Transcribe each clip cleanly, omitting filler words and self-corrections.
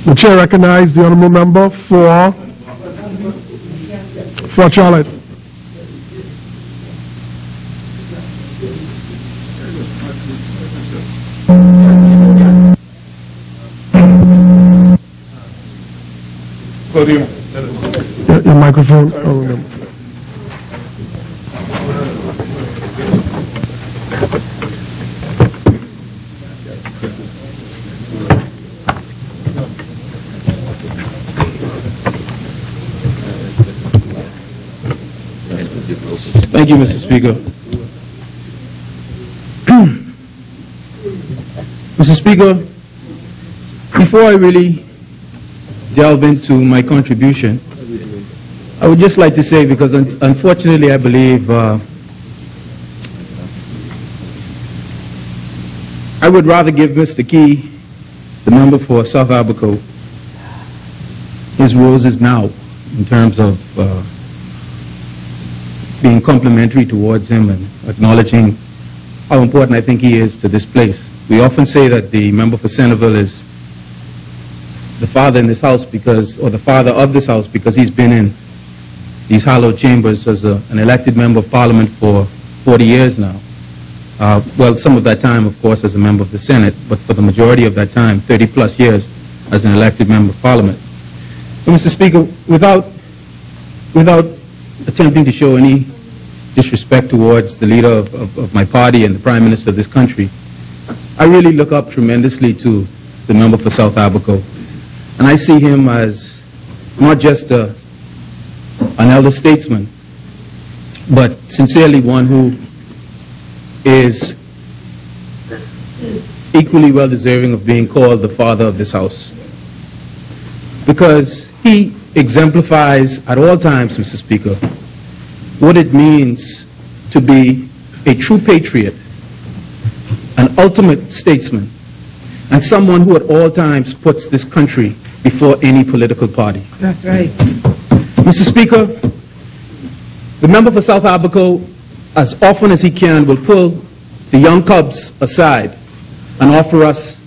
The chair recognizes the honourable member for Charlotte. Podium. Your microphone. Thank you, Mr. Speaker. Mr. Speaker, before I really delve into my contribution, I would just like to say, because unfortunately I believe I would rather give Mr. Key, the member for South Abaco, his roses now in terms of being complimentary towards him and acknowledging how important I think he is to this place. We often say that the member for Centerville is the father in this house because, or the father of this house, because he's been in these hallowed chambers as an elected member of Parliament for 40 years now. Well, some of that time, of course, as a member of the Senate, but for the majority of that time, 30 plus years as an elected member of Parliament. So, Mr. Speaker, without attempting to show any disrespect towards the leader of my party and the Prime Minister of this country, I really look up tremendously to the member for South Abaco. And I see him as not just an elder statesman, but sincerely one who is equally well deserving of being called the father of this house. Because he exemplifies at all times, Mr. Speaker, what it means to be a true patriot, an ultimate statesman, and someone who at all times puts this country before any political party. That's right. Mr. Speaker, the member for South Abaco, as often as he can, will pull the young cubs aside and offer us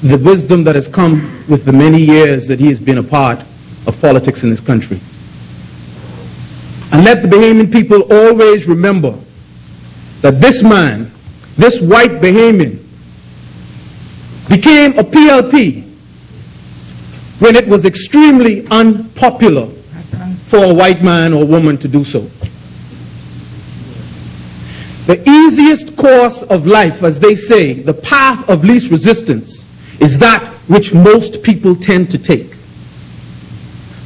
the wisdom that has come with the many years that he has been a part of politics in this country. And let the Bahamian people always remember that this man, this white Bahamian, became a PLP when it was extremely unpopular for a white man or woman to do so. The easiest course of life, as they say, the path of least resistance, is that which most people tend to take.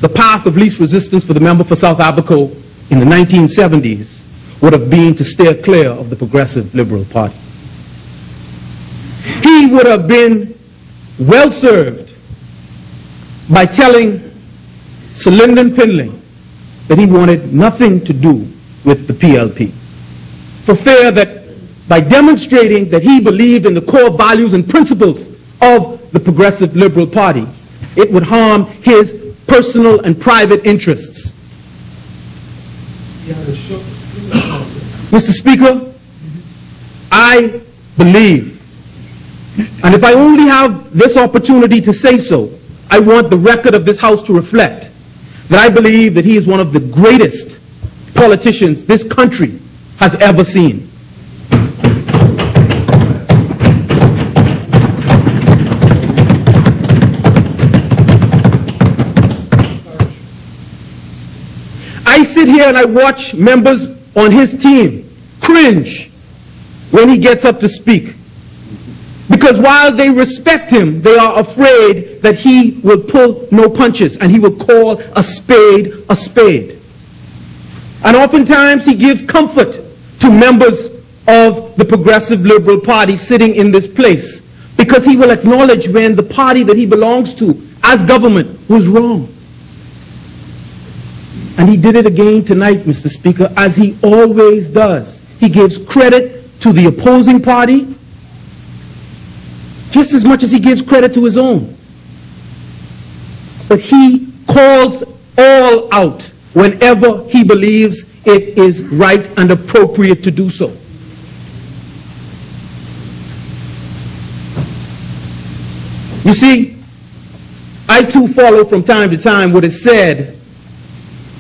The path of least resistance for the member for South Abaco in the 1970s would have been to steer clear of the Progressive Liberal Party. He would have been well served by telling Sir Lyndon Pindling that he wanted nothing to do with the PLP, for fear that by demonstrating that he believed in the core values and principles of the Progressive Liberal Party, it would harm his personal and private interests. Mr. Speaker, I believe, and if I only have this opportunity to say so, I want the record of this House to reflect that I believe that he is one of the greatest politicians this country has ever seen. I sit here and I watch members on his team cringe when he gets up to speak. Because while they respect him, they are afraid that he will pull no punches and he will call a spade a spade. And oftentimes he gives comfort to members of the Progressive Liberal Party sitting in this place, because he will acknowledge when the party that he belongs to as government was wrong. And he did it again tonight, Mr. Speaker, as he always does. He gives credit to the opposing party just as much as he gives credit to his own. But he calls all out whenever he believes it is right and appropriate to do so. You see, I too follow from time to time what is said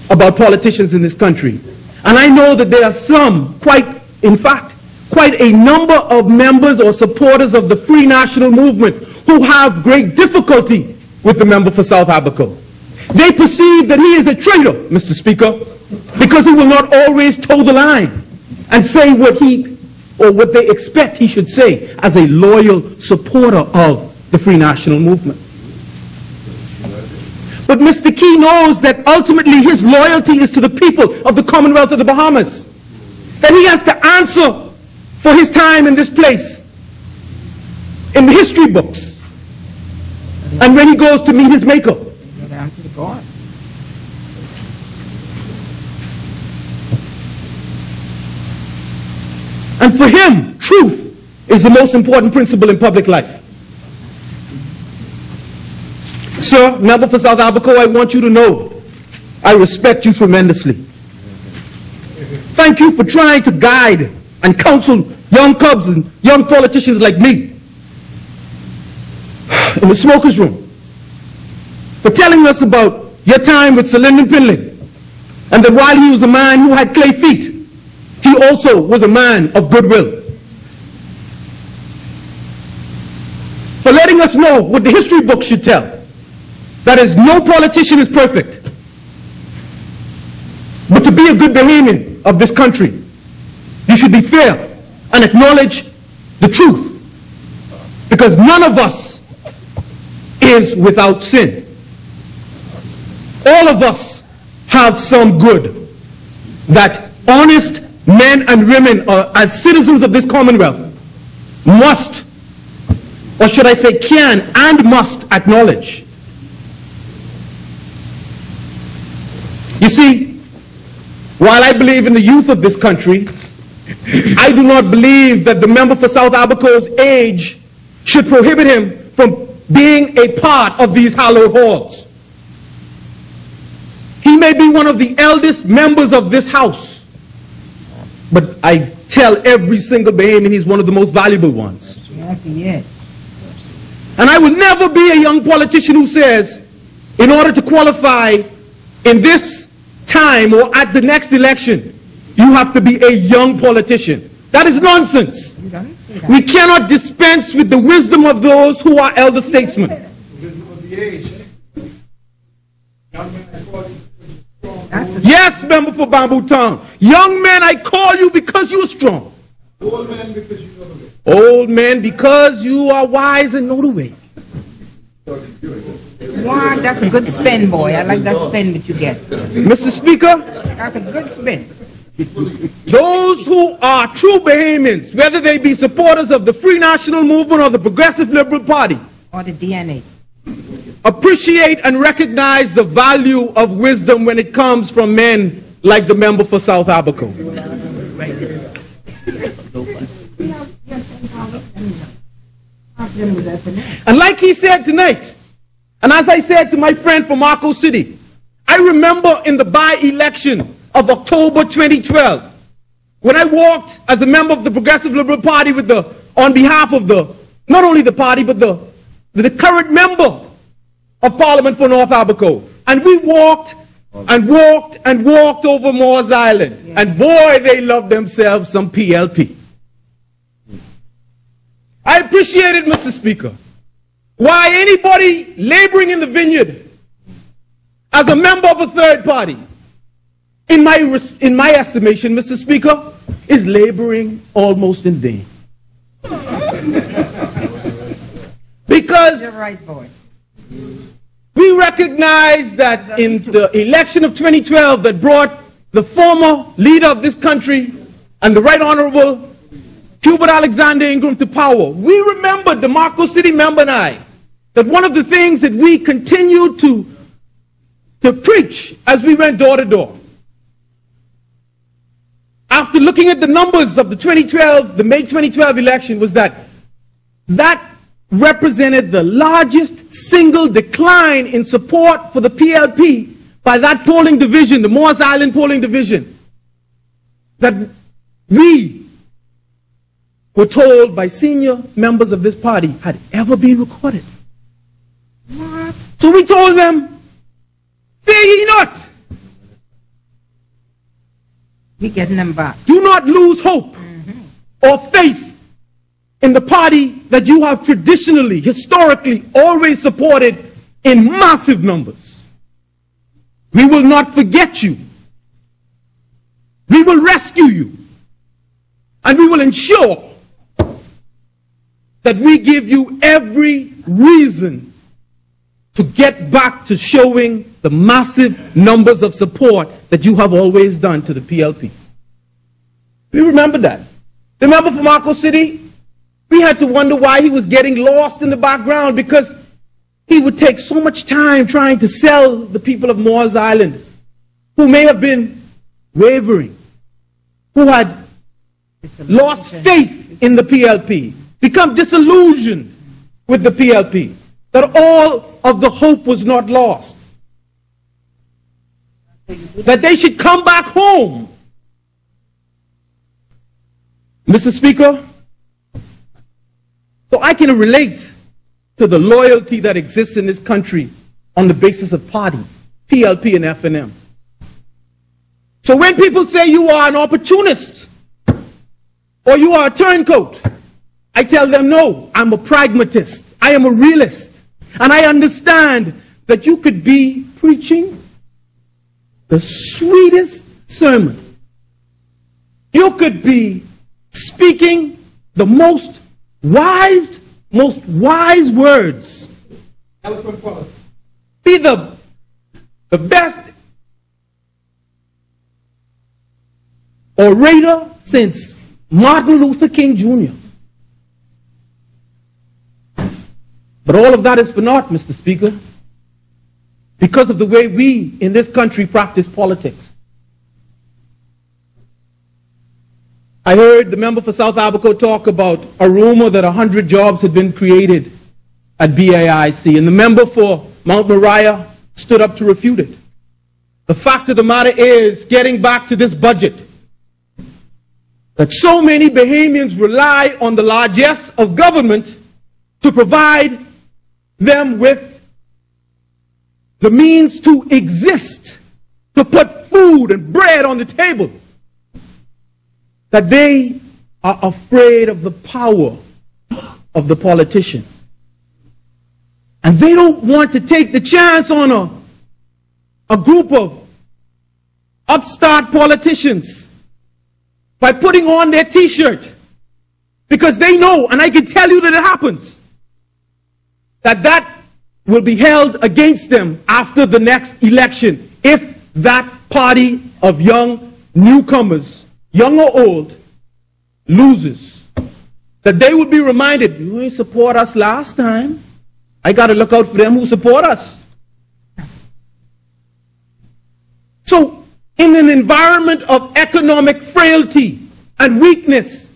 about politicians in this country. And I know that there are some, in fact, quite a number of members or supporters of the Free National Movement who have great difficulty with the member for South Abaco. They perceive that he is a traitor, Mr. Speaker, because he will not always toe the line and say what they expect he should say as a loyal supporter of the Free National Movement. But Mr. Key knows that ultimately his loyalty is to the people of the Commonwealth of the Bahamas. That he has to answer for his time in this place in the history books and when he goes to meet his maker. And for him, truth is the most important principle in public life. Sir, member for South Abaco, I want you to know I respect you tremendously. Thank you for trying to guide and counsel young cubs and young politicians like me in the smoker's room. For telling us about your time with Sir Lyndon Pinley, and that while he was a man who had clay feet, he also was a man of goodwill. For letting us know what the history books should tell. That is, no politician is perfect. But to be a good Bahamian of this country, you should be fair and acknowledge the truth. Because none of us is without sin. All of us have some good that honest men and women, as citizens of this Commonwealth, must, or should I say can and must acknowledge. You see, while I believe in the youth of this country, I do not believe that the member for South Abaco's age should prohibit him from being a part of these hallowed halls. He may be one of the eldest members of this house, but I tell every single Bahamian he's one of the most valuable ones. Yes, he is. And I will never be a young politician who says, in order to qualify in this time or at the next election, you have to be a young politician. That is nonsense. We cannot dispense with the wisdom of those who are elder statesmen. Yes, member for Bamboo Town. Young men, I call you because you are strong. Old men because you know the way. Old men because you are wise and know the way. Wow, that's a good spin, boy. I like that spin that you get. Mr. Speaker, That's a good spin. those who are true Bahamians, whether they be supporters of the Free National Movement or the Progressive Liberal Party, Or the DNA. appreciate and recognize the value of wisdom when it comes from men like the member for South Abaco. And like he said tonight, and as I said to my friend from Marco City, I remember in the by-election of October 2012, when I walked as a member of the Progressive Liberal Party on behalf of not only the party, but the current member of Parliament for North Abaco. And we walked and walked and walked over Moores Island. Yeah. And boy, they loved themselves some PLP. I appreciate it, Mr. Speaker. Why anybody laboring in the vineyard as a member of a third party, in my estimation, Mr. Speaker, is laboring almost in vain. Because You're right, boy. we recognize that in the election of 2012 that brought the former leader of this country and the Right Honourable Hubert Alexander Ingram to power, we remembered, the Marco City member and I, that one of the things that we continued to preach as we went door to door, after looking at the numbers of the May 2012 election, was that represented the largest single decline in support for the PLP by that polling division, the Moores Island polling division, that we were told by senior members of this party had ever been recorded. So we told them, fear ye not. We getting them back. Do not lose hope or faith in the party that you have traditionally, historically, always supported in massive numbers. We will not forget you. We will rescue you. And we will ensure that we give you every reason to get back to showing the massive numbers of support that you have always done to the PLP. We remember that. Remember for Marco City, we had to wonder why he was getting lost in the background, because he would take so much time trying to sell the people of Moores Island, who may have been wavering, who had lost faith in the PLP, become disillusioned with the PLP, that all of the hope was not lost, that they should come back home. Mr. Speaker, so I can relate to the loyalty that exists in this country on the basis of party, PLP and FNM. So when people say you are an opportunist or you are a turncoat, I tell them no, I'm a pragmatist, I am a realist, and I understand that you could be preaching the sweetest sermon. You could be speaking the most wise words. Be the best orator since Martin Luther King Jr. But all of that is for naught, Mr. Speaker, because of the way we in this country practice politics. I heard the member for South Abaco talk about a rumor that 100 jobs had been created at BAIC, and the member for Mount Moriah stood up to refute it. The fact of the matter is, getting back to this budget, that so many Bahamians rely on the largesse of government to provide them with the means to exist, to put food and bread on the table, that they are afraid of the power of the politician. And they don't want to take the chance on a group of upstart politicians by putting on their t-shirt, because they know, and I can tell you that it happens, that will be held against them after the next election if that party of young newcomers, young or old, loses. That they will be reminded, you ain't support us last time. I got to look out for them who support us. So, in an environment of economic frailty and weakness,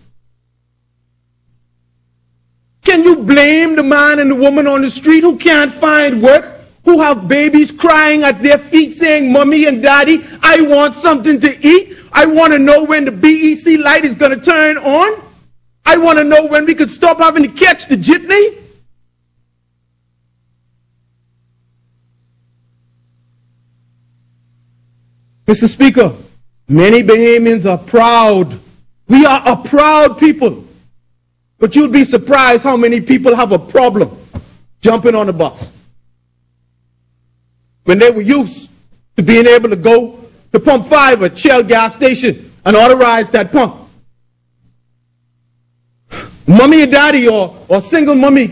can you blame the man and the woman on the street who can't find work, who have babies crying at their feet saying, Mommy and Daddy, I want something to eat. I want to know when the BEC light is going to turn on. I want to know when we could stop having to catch the jitney. Mr. Speaker, many Bahamians are proud. We are a proud people. But you'll be surprised how many people have a problem jumping on a bus when they were used to being able to go to Pump 5 at Shell gas station and authorize that pump. Mommy and daddy or single mommy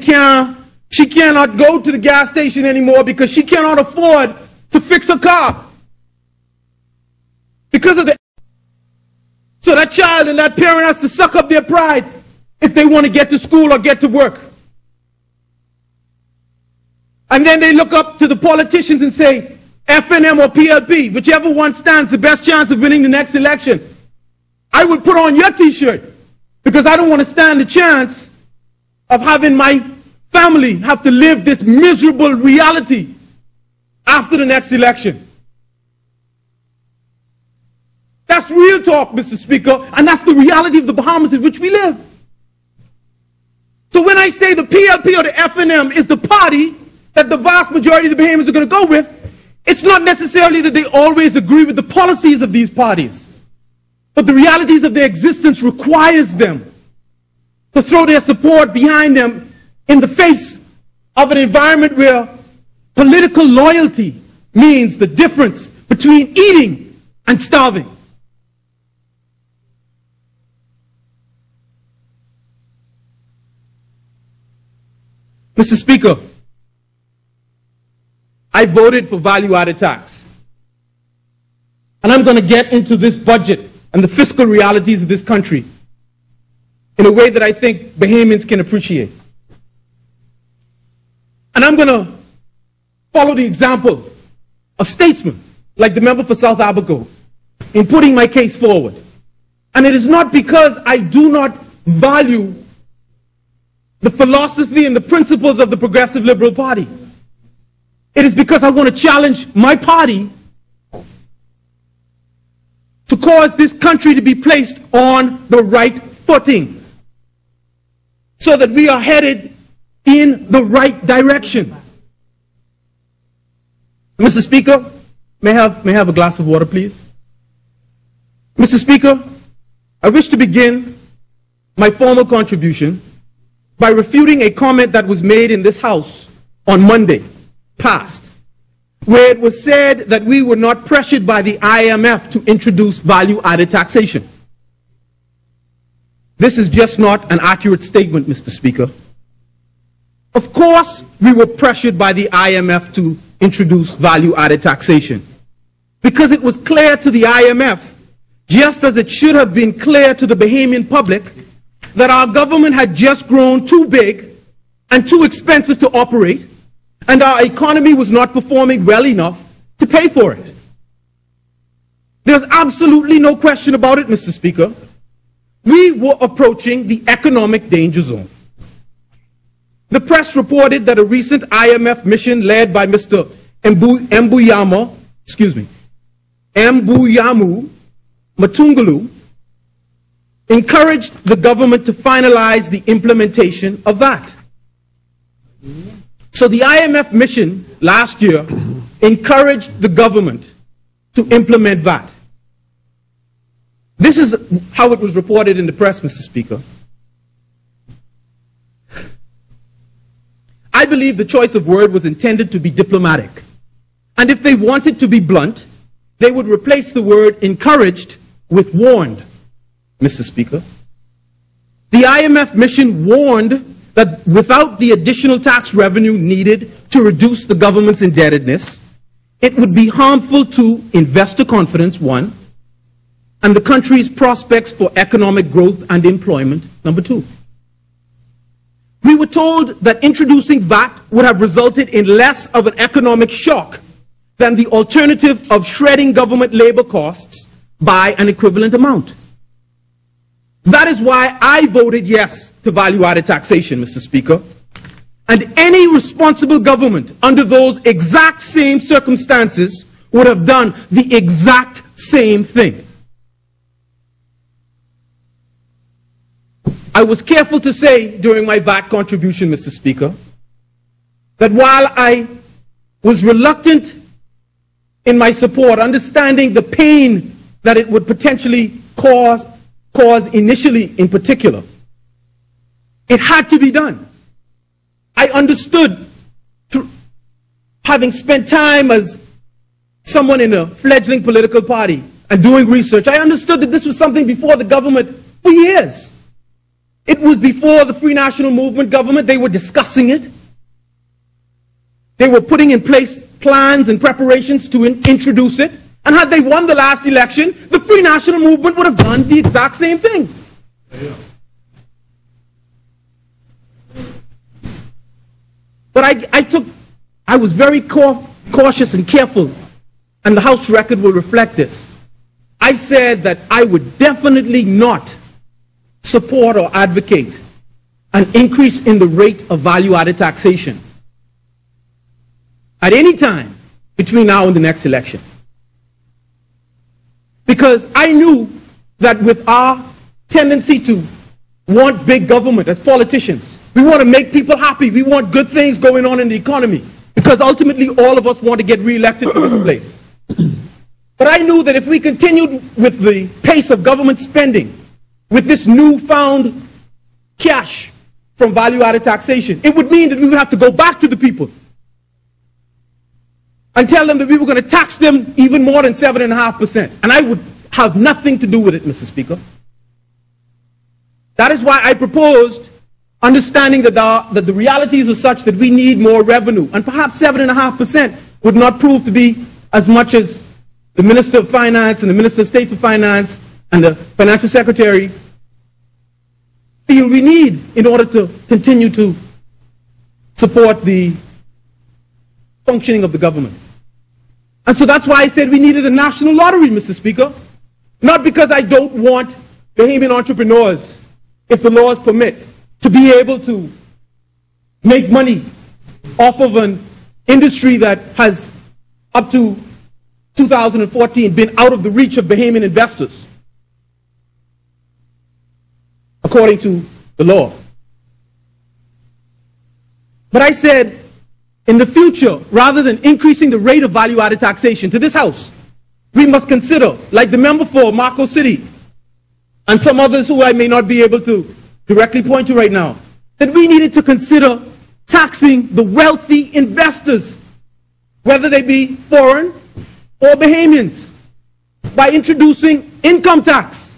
she cannot go to the gas station anymore because she cannot afford to fix her car. Because of the... So that child and that parent has to suck up their pride if they want to get to school or get to work. And then they look up to the politicians and say, FNM or PLP, whichever one stands the best chance of winning the next election. I will put on your t-shirt because I don't want to stand the chance of having my family have to live this miserable reality after the next election. That's real talk, Mr. Speaker, and that's the reality of the Bahamas in which we live. So when I say the PLP or the FNM is the party that the vast majority of the Bahamians are going to go with, it's not necessarily that they always agree with the policies of these parties, but the realities of their existence requires them to throw their support behind them in the face of an environment where political loyalty means the difference between eating and starving. Mr. Speaker, I voted for value-added tax. And I'm going to get into this budget and the fiscal realities of this country in a way that I think Bahamians can appreciate. And I'm going to follow the example of statesmen like the member for South Abaco in putting my case forward. And it is not because I do not value the philosophy and the principles of the Progressive Liberal Party. It is because I want to challenge my party to cause this country to be placed on the right footing so that we are headed in the right direction. Mr. Speaker, may I have a glass of water, please? Mr. Speaker, I wish to begin my formal contribution by refuting a comment that was made in this House on Monday past, where it was said that we were not pressured by the IMF to introduce value-added taxation. This is just not an accurate statement, Mr. Speaker. Of course, we were pressured by the IMF to introduce value-added taxation because it was clear to the IMF, just as it should have been clear to the Bahamian public, that our government had just grown too big and too expensive to operate, and our economy was not performing well enough to pay for it. There's absolutely no question about it, Mr. Speaker. We were approaching the economic danger zone. The press reported that a recent IMF mission led by Mr. Mbuyamu Matungalu encouraged the government to finalize the implementation of that. So the IMF mission last year encouraged the government to implement that. This is how it was reported in the press, Mr. Speaker. I believe the choice of word was intended to be diplomatic. And if they wanted to be blunt, they would replace the word encouraged with warned, Mr. Speaker. The IMF mission warned that without the additional tax revenue needed to reduce the government's indebtedness, it would be harmful to investor confidence, one, and the country's prospects for economic growth and employment, number two. We were told that introducing VAT would have resulted in less of an economic shock than the alternative of shredding government labor costs by an equivalent amount. That is why I voted yes to value-added taxation, Mr. Speaker. And any responsible government under those exact same circumstances would have done the exact same thing. I was careful to say during my VAT contribution, Mr. Speaker, that while I was reluctant in my support, understanding the pain that it would potentially cause initially in particular, it had to be done. I understood, having spent time as someone in a fledgling political party and doing research, I understood that this was something before the government for years. It was before the Free National Movement government. They were discussing it. They were putting in place plans and preparations to introduce it. And had they won the last election, the Free National Movement would have done the exact same thing. Yeah. But I was very cautious and careful, and the House record will reflect this. I said that I would definitely not support or advocate an increase in the rate of value-added taxation at any time between now and the next election. Because I knew that with our tendency to want big government as politicians, we want to make people happy, we want good things going on in the economy, because ultimately all of us want to get re-elected to this place. But I knew that if we continued with the pace of government spending, with this newfound cash from value-added taxation, it would mean that we would have to go back to the people and tell them that we were going to tax them even more than 7.5%. And I would have nothing to do with it, Mr. Speaker. That is why I proposed, understanding that the realities are such that we need more revenue. And perhaps 7.5% would not prove to be as much as the Minister of Finance and the Minister of State for Finance and the Financial Secretary feel we need in order to continue to support the functioning of the government. And so that's why I said we needed a national lottery, Mr. Speaker. Not because I don't want Bahamian entrepreneurs, if the laws permit, to be able to make money off of an industry that has, up to 2014, been out of the reach of Bahamian investors, according to the law. But I said, in the future, rather than increasing the rate of value-added taxation to this House, we must consider, like the member for Marco City, and some others who I may not be able to directly point to right now, that we needed to consider taxing the wealthy investors, whether they be foreign or Bahamians, by introducing income tax.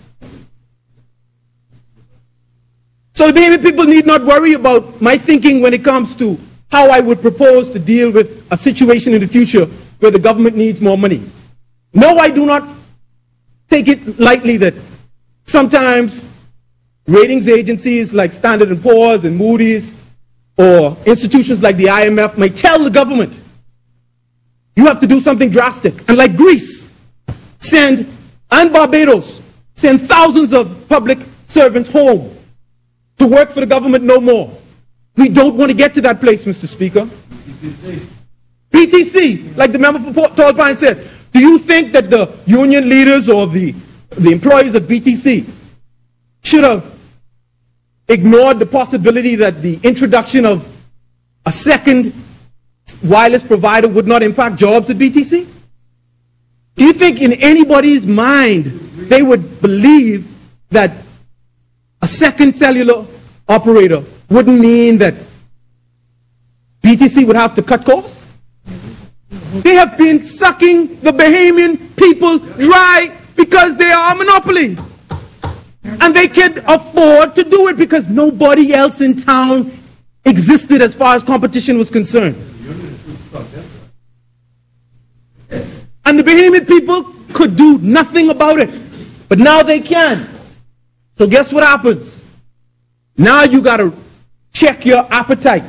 So the Bahamian people need not worry about my thinking when it comes to how I would propose to deal with a situation in the future where the government needs more money. No, I do not take it lightly that sometimes ratings agencies like Standard & Poor's and Moody's or institutions like the IMF may tell the government, you have to do something drastic. And like Greece, and Barbados, send thousands of public servants home to work for the government no more. We don't want to get to that place, Mr. Speaker. PTC, like the member for Tall Pine says, do you think that the union leaders or the employees of BTC should have ignored the possibility that the introduction of a second wireless provider would not impact jobs at BTC? Do you think in anybody's mind they would believe that a second cellular operator wouldn't mean that BTC would have to cut costs? They have been sucking the Bahamian people dry because they are a monopoly. And they can afford to do it because nobody else in town existed as far as competition was concerned. And the Bahamian people could do nothing about it. But now they can. So guess what happens? Now you got to check your appetite.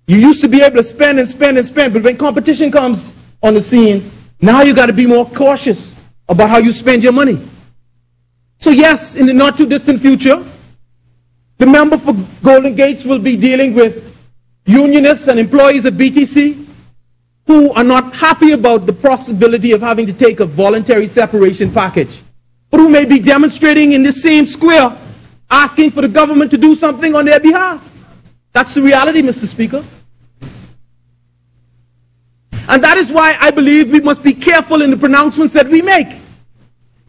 You used to be able to spend and spend and spend, but when competition comes on the scene, now you got to be more cautious about how you spend your money. So yes, in the not too distant future, the member for Golden Gates will be dealing with unionists and employees of BTC who are not happy about the possibility of having to take a voluntary separation package, but who may be demonstrating in this same square, asking for the government to do something on their behalf. That's the reality, Mr. Speaker. And that is why I believe we must be careful in the pronouncements that we make.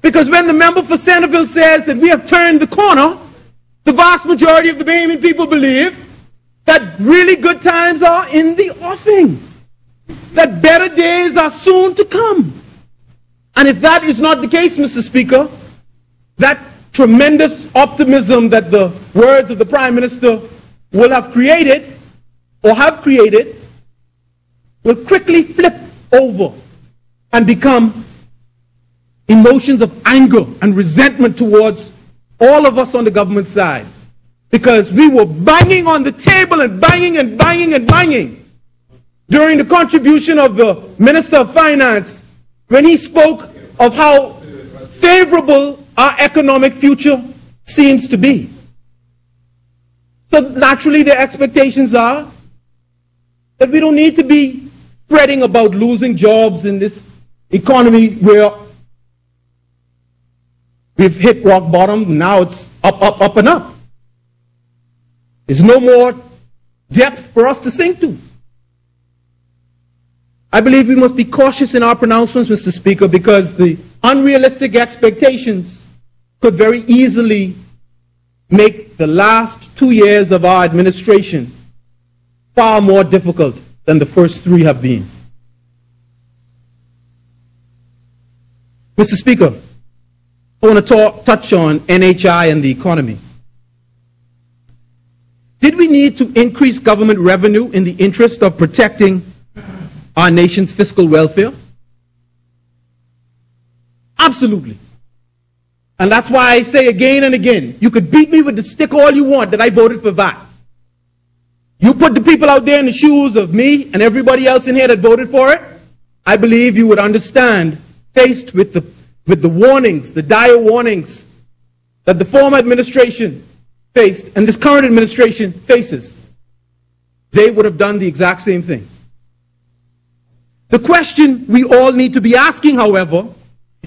Because when the member for Centerville says that we have turned the corner, the vast majority of the Bahamian people believe that really good times are in the offing, that better days are soon to come. And if that is not the case, Mr. Speaker, that tremendous optimism that the words of the Prime Minister will have created, or have created, will quickly flip over and become emotions of anger and resentment towards all of us on the government side. Because we were banging on the table and banging and banging and banging during the contribution of the Minister of Finance when he spoke of how favorable our economic future seems to be. So naturally their expectations are that we don't need to be fretting about losing jobs in this economy where we've hit rock bottom. Now it's up, up, up and up. There's no more depth for us to sink to. I believe we must be cautious in our pronouncements, Mr. Speaker, because the unrealistic expectations could very easily make the last 2 years of our administration far more difficult than the first 3 have been. Mr. Speaker, I want to touch on NHI and the economy. Did we need to increase government revenue in the interest of protecting our nation's fiscal welfare? Absolutely. And that's why I say again and again, you could beat me with the stick all you want that I voted for VAT. You put the people out there in the shoes of me and everybody else in here that voted for it, I believe you would understand, faced with the warnings, the dire warnings that the former administration faced and this current administration faces, they would have done the exact same thing. The question we all need to be asking, however,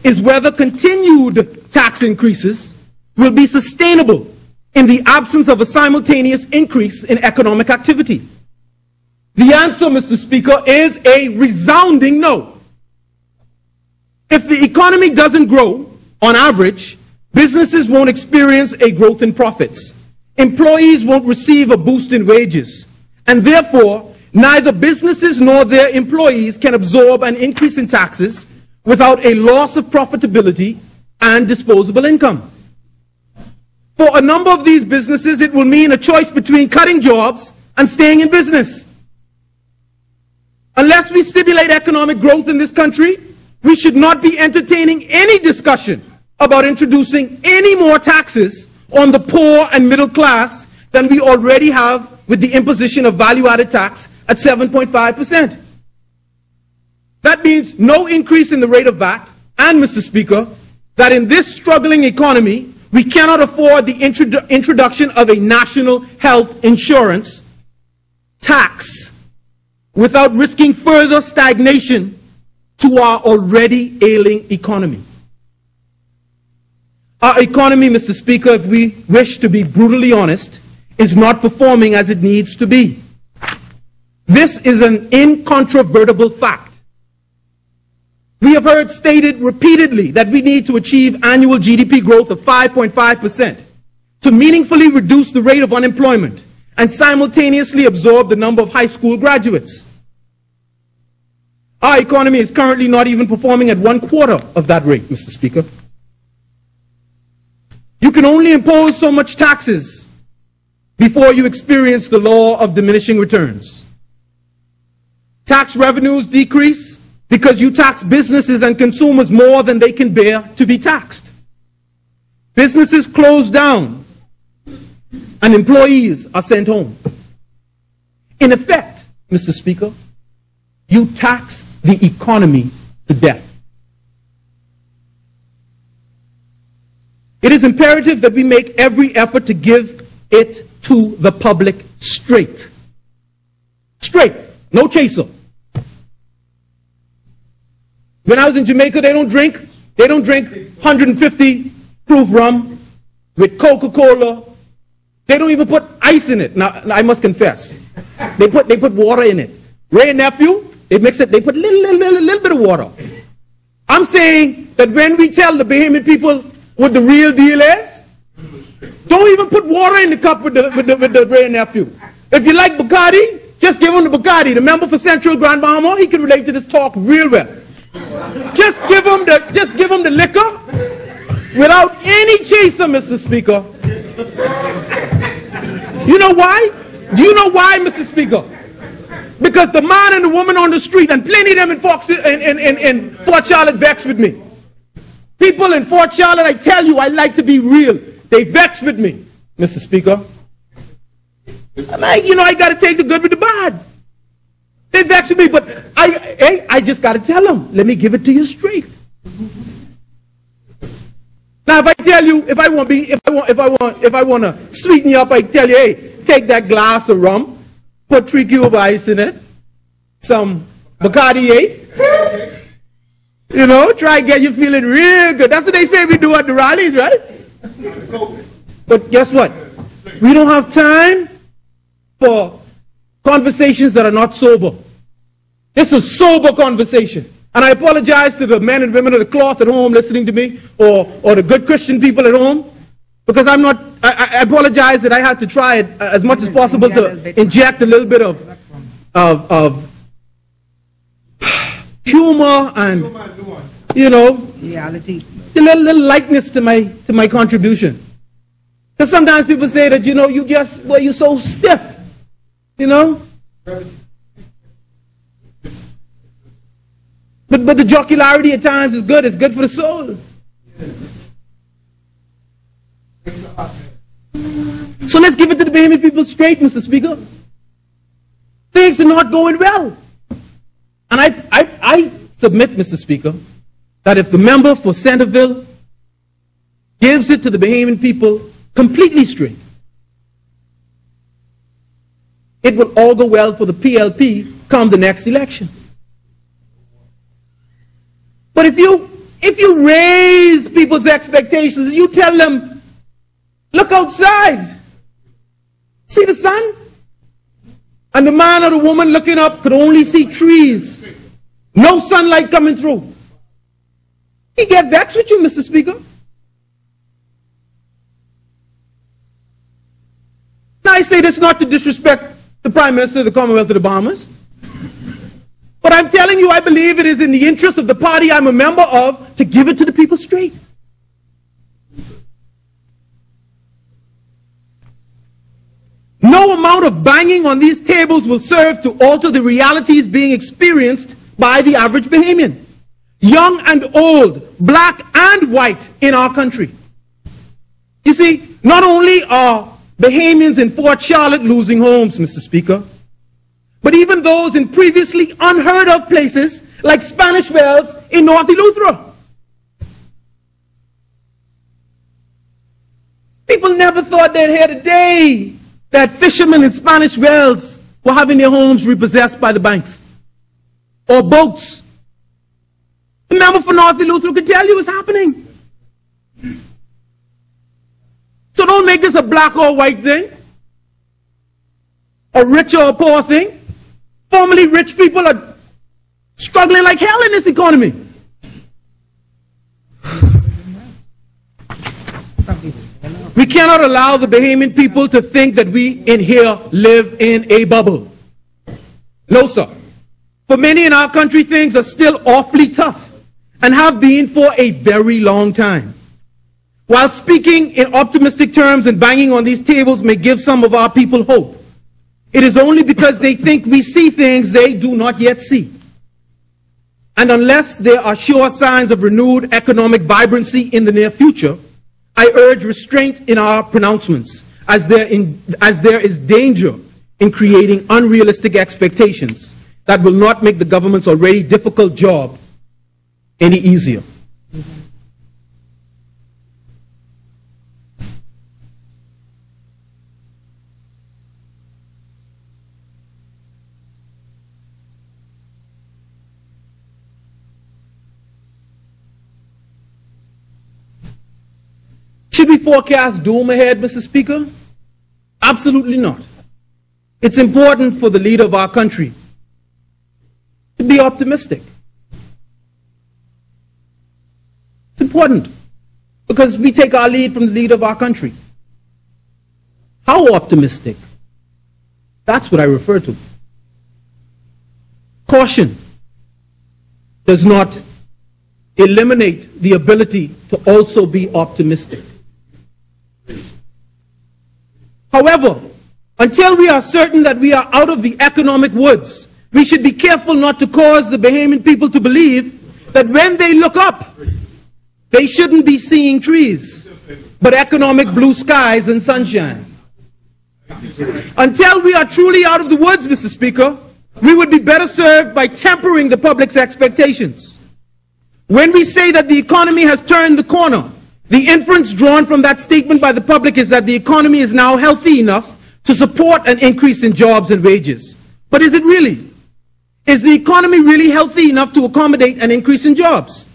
is whether continued tax increases will be sustainable in the absence of a simultaneous increase in economic activity. The answer, Mr. Speaker, is a resounding no. If the economy doesn't grow, on average, businesses won't experience a growth in profits. Employees won't receive a boost in wages. And therefore, neither businesses nor their employees can absorb an increase in taxes without a loss of profitability and disposable income. For a number of these businesses, it will mean a choice between cutting jobs and staying in business. Unless we stimulate economic growth in this country, we should not be entertaining any discussion about introducing any more taxes on the poor and middle class than we already have with the imposition of value-added tax at 7.5%. That means no increase in the rate of VAT, and, Mr. Speaker, that in this struggling economy, we cannot afford the introduction of a national health insurance tax without risking further stagnation to our already ailing economy. Our economy, Mr. Speaker, if we wish to be brutally honest, is not performing as it needs to be. This is an incontrovertible fact. We have heard stated repeatedly that we need to achieve annual GDP growth of 5.5% to meaningfully reduce the rate of unemployment and simultaneously absorb the number of high school graduates. Our economy is currently not even performing at 1/4 of that rate, Mr. Speaker. You can only impose so much taxes before you experience the law of diminishing returns. Tax revenues decrease because you tax businesses and consumers more than they can bear to be taxed. Businesses close down and employees are sent home. In effect, Mr. Speaker, you tax the economy to death. It is imperative that we make every effort to give it to the public straight. Straight, no chaser. When I was in Jamaica, they don't drink 150 proof rum with Coca-Cola. They don't even put ice in it. Now, I must confess, they put water in it. Ray and nephew, they mix it, they put little bit of water. I'm saying that when we tell the Bahamian people what the real deal is, don't even put water in the cup with the Ray and nephew. If you like Bacardi, just give him the Bacardi. The member for Central Grand Bahama, he can relate to this talk real well. Just give him the liquor without any chaser, Mr. Speaker. You know why? Do you know why, Mr. Speaker? Because the man and the woman on the street, and plenty of them in Fort Charlotte vex with me. People in Fort Charlotte, I tell you, I like to be real. They vex with me, Mr. Speaker. I'm like, you know, I got to take the good with the bad. They vex with me, but I just got to tell them, let me give it to you straight. Now, if I tell you, if I want to sweeten you up, I tell you, hey, take that glass of rum, put 3 cubes of ice in it, some Bacardi 8, you know, try and get you feeling real good. That's what they say we do at the rallies, right? But guess what? We don't have time for conversations that are not sober. This is a sober conversation. And I apologize to the men and women of the cloth at home listening to me, or the good Christian people at home, because I'm not, I apologize that I had to try it as much as possible to inject a little bit of humor and, you know, Reality. a little lightness to my contribution. Because sometimes people say that, you know, you're so stiff, you know. But the jocularity at times is good. It's good for the soul. So let's give it to the Bahamian people straight, Mr. Speaker. Things are not going well. And I submit, Mr. Speaker, that if the member for Centerville gives it to the Bahamian people completely straight, it will all go well for the PLP come the next election. But if you raise people's expectations, you tell them, look outside, see the sun? And the man or the woman looking up could only see trees, no sunlight coming through. He get vexed with you, Mr. Speaker. Now I say this not to disrespect the Prime Minister of the Commonwealth of the Bahamas, but I'm telling you, I believe it is in the interest of the party I'm a member of to give it to the people straight. No amount of banging on these tables will serve to alter the realities being experienced by the average Bahamian, young and old, black and white in our country. You see, not only are Bahamians in Fort Charlotte losing homes, Mr. Speaker, but even those in previously unheard of places like Spanish Wells in North Eleuthera. People never thought they'd hear the day that fishermen in Spanish Wells were having their homes repossessed by the banks, or boats. The member for North Eleuthera could tell you it's happening. So don't make this a black or white thing, a rich or a poor thing. Formerly rich people are struggling like hell in this economy. We cannot allow the Bahamian people to think that we in here live in a bubble. No, sir. For many in our country, things are still awfully tough and have been for a very long time. While speaking in optimistic terms and banging on these tables may give some of our people hope, it is only because they think we see things they do not yet see. And unless there are sure signs of renewed economic vibrancy in the near future, I urge restraint in our pronouncements, as there is danger in creating unrealistic expectations that will not make the government's already difficult job any easier. Should we forecast doom ahead, Mr. Speaker? Absolutely not. It's important for the leader of our country to be optimistic. It's important because we take our lead from the leader of our country. How optimistic? That's what I refer to. Caution does not eliminate the ability to also be optimistic. However, until we are certain that we are out of the economic woods, we should be careful not to cause the Bahamian people to believe that when they look up, they shouldn't be seeing trees, but economic blue skies and sunshine. Until we are truly out of the woods, Mr. Speaker, we would be better served by tempering the public's expectations. When we say that the economy has turned the corner, the inference drawn from that statement by the public is that the economy is now healthy enough to support an increase in jobs and wages. But is it really? Is the economy really healthy enough to accommodate an increase in jobs?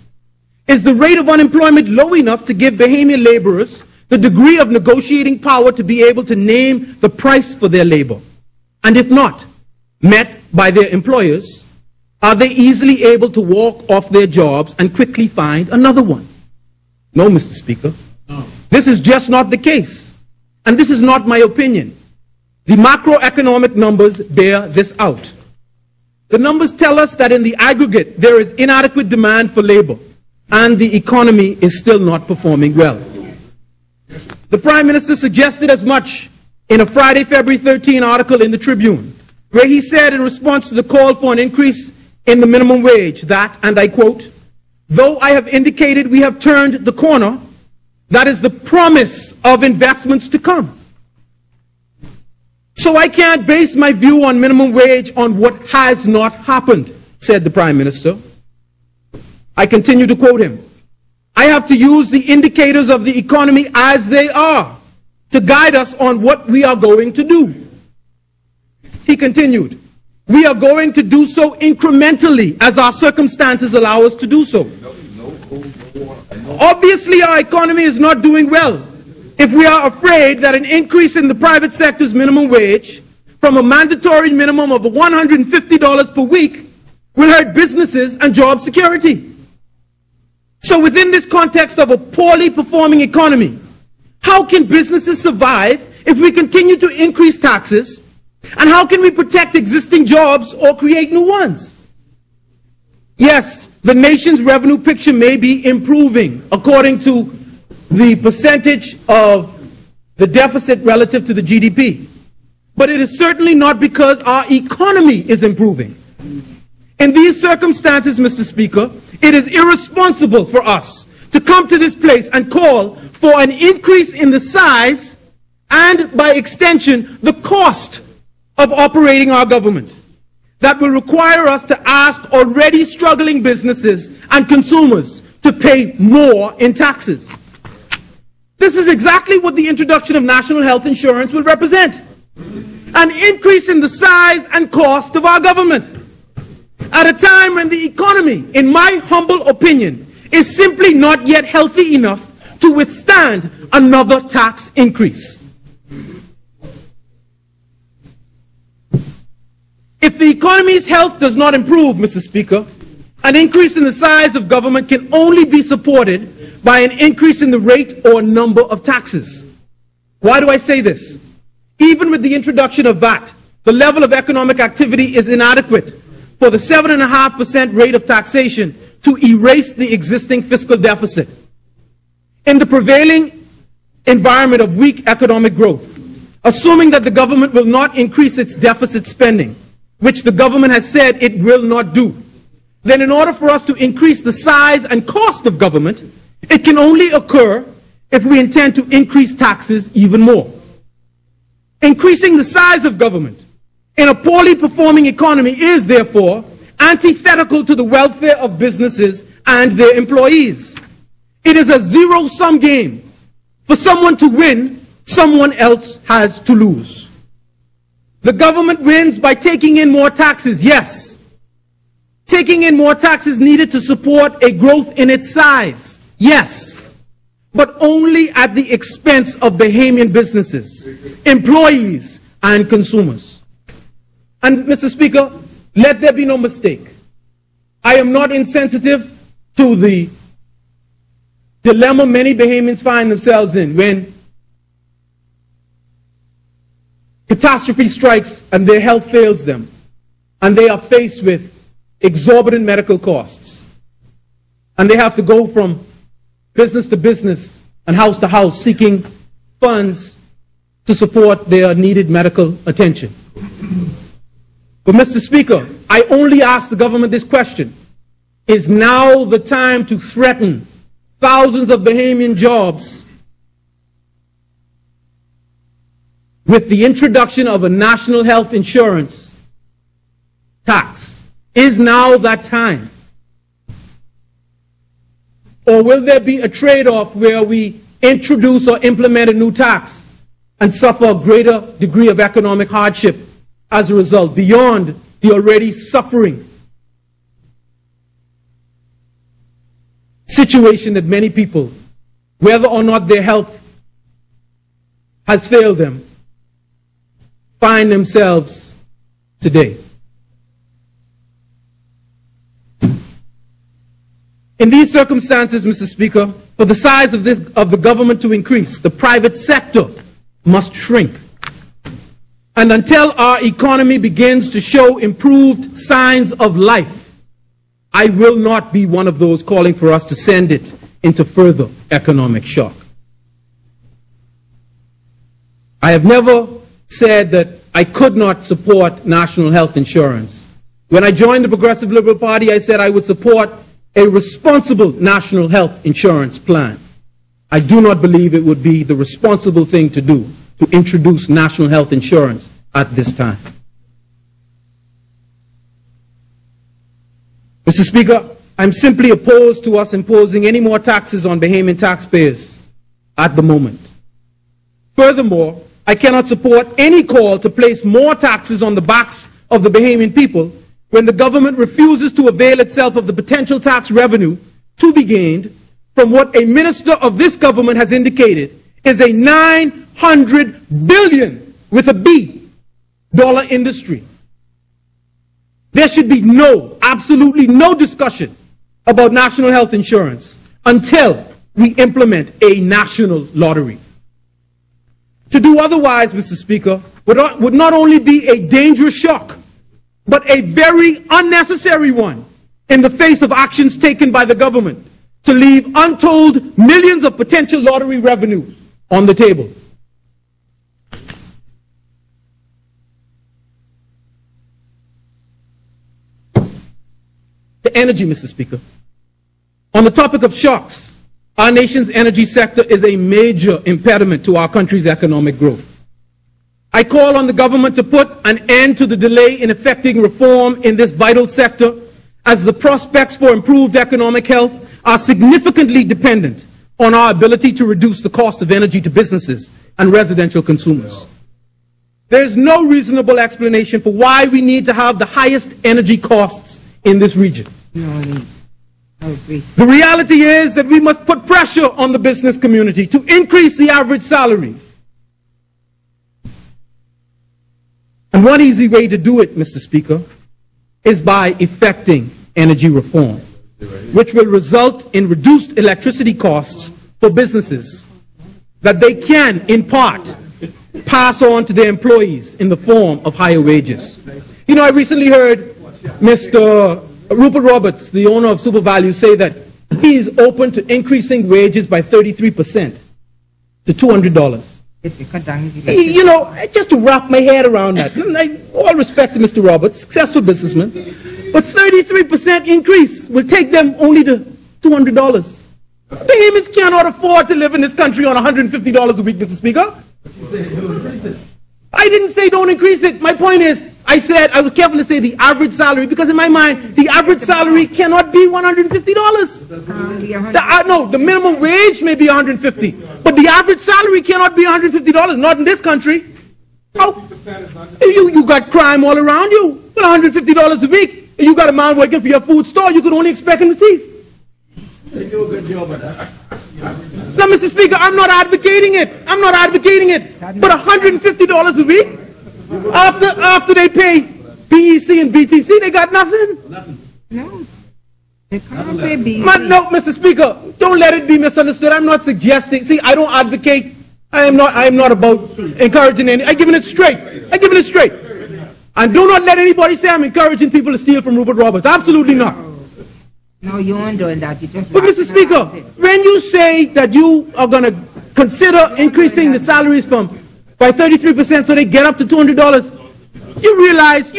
Is the rate of unemployment low enough to give Bahamian laborers the degree of negotiating power to be able to name the price for their labor? And if not, met by their employers, are they easily able to walk off their jobs and quickly find another one? No, Mr. Speaker. No. This is just not the case. And this is not my opinion. The macroeconomic numbers bear this out. The numbers tell us that in the aggregate, there is inadequate demand for labor, and the economy is still not performing well. The Prime Minister suggested as much in a Friday, February 13 article in the Tribune, where he said in response to the call for an increase in the minimum wage that, and I quote, "Though I have indicated we have turned the corner, that is the promise of investments to come. So I can't base my view on minimum wage on what has not happened," said the Prime Minister. I continue to quote him. "I have to use the indicators of the economy as they are to guide us on what we are going to do." He continued, "We are going to do so incrementally as our circumstances allow us to do so. Obviously, our economy is not doing well if we are afraid that an increase in the private sector's minimum wage from a mandatory minimum of $150 per week will hurt businesses and job security. So within this context of a poorly performing economy, how can businesses survive if we continue to increase taxes? And how can we protect existing jobs or create new ones? Yes, the nation's revenue picture may be improving according to the percentage of the deficit relative to the GDP. But it is certainly not because our economy is improving. In these circumstances, Mr. Speaker, it is irresponsible for us to come to this place and call for an increase in the size and, by extension, the cost of operating our government that will require us to ask already struggling businesses and consumers to pay more in taxes. This is exactly what the introduction of national health insurance will represent: an increase in the size and cost of our government, at a time when the economy, in my humble opinion, is simply not yet healthy enough to withstand another tax increase. If the economy's health does not improve, Mr. Speaker, an increase in the size of government can only be supported by an increase in the rate or number of taxes. Why do I say this? Even with the introduction of VAT, the level of economic activity is inadequate for the 7.5% rate of taxation to erase the existing fiscal deficit. In the prevailing environment of weak economic growth, assuming that the government will not increase its deficit spending, which the government has said it will not do, then in order for us to increase the size and cost of government, it can only occur if we intend to increase taxes even more. Increasing the size of government in a poorly performing economy is, therefore, antithetical to the welfare of businesses and their employees. It is a zero-sum game. For someone to win, someone else has to lose. The government wins by taking in more taxes, yes. Taking in more taxes needed to support a growth in its size, yes. But only at the expense of Bahamian businesses, employees, and consumers. And, Mr. Speaker, let there be no mistake. I am not insensitive to the dilemma many Bahamians find themselves in when catastrophe strikes and their health fails them, and they are faced with exorbitant medical costs. And they have to go from business to business and house to house seeking funds to support their needed medical attention. But, Mr. Speaker, I only ask the government this question: is now the time to threaten thousands of Bahamian jobs with the introduction of a national health insurance tax? Is now that time? Or will there be a trade-off where we introduce or implement a new tax and suffer a greater degree of economic hardship as a result, beyond the already suffering situation that many people, whether or not their health has failed them, find themselves today? In these circumstances, Mr. Speaker, for the size of the government to increase, the private sector must shrink. And until our economy begins to show improved signs of life, I will not be one of those calling for us to send it into further economic shock. I have never said that I could not support national health insurance. When I joined the Progressive Liberal Party, I said I would support a responsible national health insurance plan. I do not believe it would be the responsible thing to do to introduce national health insurance at this time. Mr. Speaker, I'm simply opposed to us imposing any more taxes on Bahamian taxpayers at the moment. Furthermore, I cannot support any call to place more taxes on the backs of the Bahamian people when the government refuses to avail itself of the potential tax revenue to be gained from what a minister of this government has indicated is a $900 billion, with a B, dollar industry. There should be absolutely no discussion about national health insurance until we implement a national lottery. To do otherwise, Mr. Speaker, would not only be a dangerous shock, but a very unnecessary one in the face of actions taken by the government to leave untold millions of potential lottery revenue on the table. The energy, Mr. Speaker. On the topic of shocks, our nation's energy sector is a major impediment to our country's economic growth. I call on the government to put an end to the delay in effecting reform in this vital sector, as the prospects for improved economic health are significantly dependent on our ability to reduce the cost of energy to businesses and residential consumers. There is no reasonable explanation for why we need to have the highest energy costs in this region. No, I agree. The reality is that we must put pressure on the business community to increase the average salary. And one easy way to do it, Mr. Speaker, is by effecting energy reform, which will result in reduced electricity costs for businesses that they can, in part, pass on to their employees in the form of higher wages. You know, I recently heard Mr. Rupert Roberts, the owner of SuperValue, say that he is open to increasing wages by 33% to $200. You know, just to wrap my head around that. All respect to Mr. Roberts, successful businessman, but 33% increase will take them only to $200. Bahamians cannot afford to live in this country on $150 a week, Mr. Speaker. I didn't say don't increase it. My point is, I said, I was careful to say the average salary, because in my mind, the average salary cannot be $150. The minimum wage may be $150, but the average salary cannot be $150, not in this country. How? You got crime all around you, with $150 a week, and you got a man working for your food store, you could only expect him to thief. They do a good job at that. Now, Mr. Speaker, I'm not advocating it. I'm not advocating it. But $150 a week? After they pay BEC and BTC, they got nothing? No. They can't pay BEC. No, Mr. Speaker, don't let it be misunderstood. I'm not suggesting. See, I don't advocate. I am not about encouraging any. I'm giving it straight. I'm giving it straight. And do not let anybody say I'm encouraging people to steal from Rupert Roberts. Absolutely not. No, you aren't doing that. You just. But Mr. Speaker, when you say that you are going to consider increasing the salaries by 33% so they get up to $200, you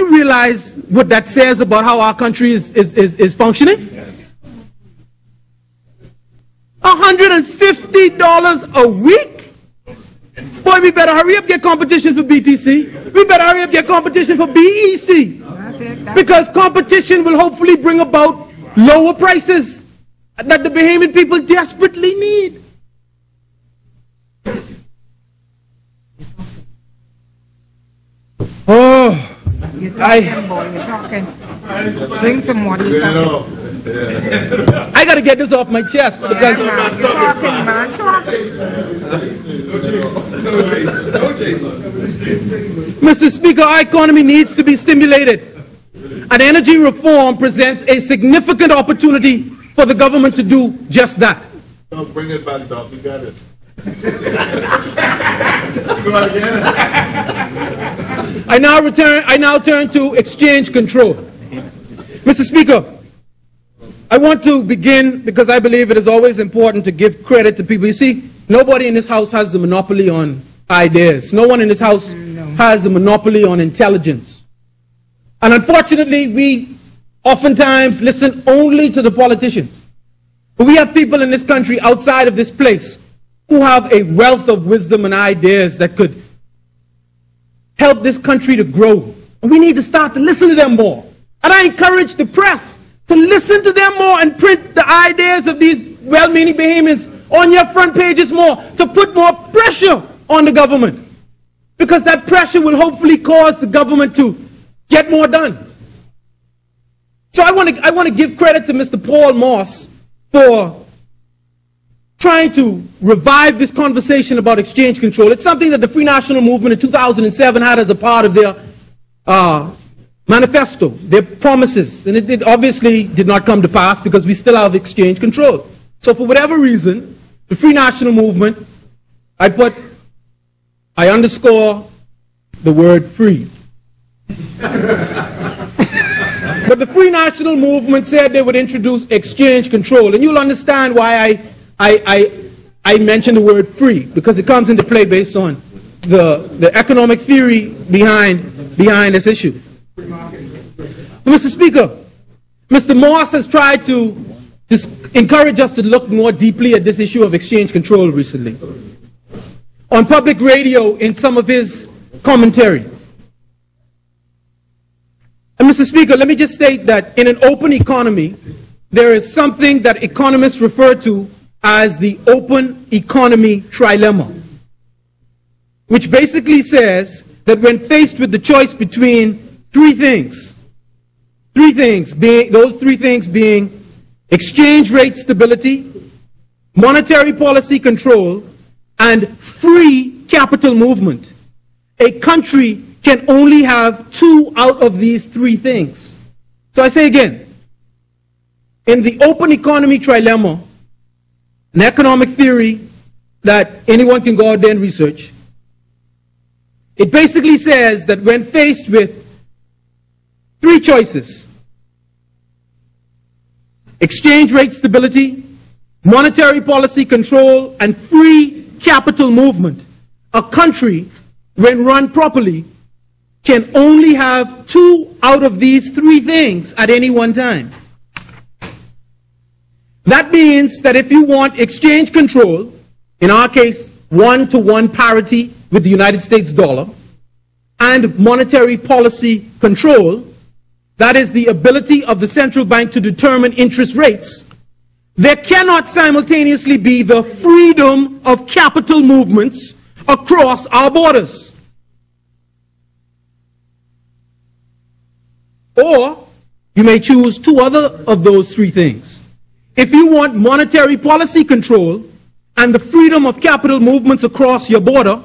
realize what that says about how our country is functioning? $150 a week? Boy, we better hurry up, get competition for BTC. We better hurry up, get competition for BEC. Because competition will hopefully bring about lower prices that the Bahamian people desperately need. Oh, you're talking, boy, you're talking. Drink some water. I got to get this off my chest because you're talking, man. Mr. Speaker, our economy needs to be stimulated. And energy reform presents a significant opportunity for the government to do just that. Don't bring it back, Doc. We got it. I now turn to exchange control. Mr. Speaker, I want to begin because I believe it is always important to give credit to people. You see, nobody in this house has the monopoly on ideas. No one in this house has the monopoly on intelligence. And unfortunately, we oftentimes listen only to the politicians. But we have people in this country outside of this place who have a wealth of wisdom and ideas that could help this country to grow. And we need to start to listen to them more. And I encourage the press to listen to them more and print the ideas of these well-meaning Bahamians on your front pages more, to put more pressure on the government. Because that pressure will hopefully cause the government to get more done. So I want to give credit to Mr. Paul Moss for trying to revive this conversation about exchange control. It's something that the Free National Movement in 2007 had as a part of their manifesto, their promises. And it obviously did not come to pass because we still have exchange control. So for whatever reason, the Free National Movement, I underscore the word free. But the Free National Movement said they would introduce exchange control. And you'll understand why I mention the word free, because it comes into play based on the economic theory behind this issue. Mr. Speaker, Mr. Moss has tried to encourage us to look more deeply at this issue of exchange control recently. On public radio in some of his commentary. And Mr. Speaker, let me just state that in an open economy, there is something that economists refer to as the open economy trilemma, which basically says that when faced with the choice between those three things being exchange rate stability, monetary policy control, and free capital movement, a country can only have 2 out of these 3 things. So I say again, in the open economy trilemma, an economic theory that anyone can go out there and research, it basically says that when faced with 3 choices, exchange rate stability, monetary policy control, and free capital movement, a country, when run properly, can only have 2 out of these 3 things at any one time. That means that if you want exchange control, in our case, 1-to-1 parity with the United States dollar, and monetary policy control, that is the ability of the central bank to determine interest rates, there cannot simultaneously be the freedom of capital movements across our borders. Or you may choose 2 other of those 3 things. If you want monetary policy control and the freedom of capital movements across your border,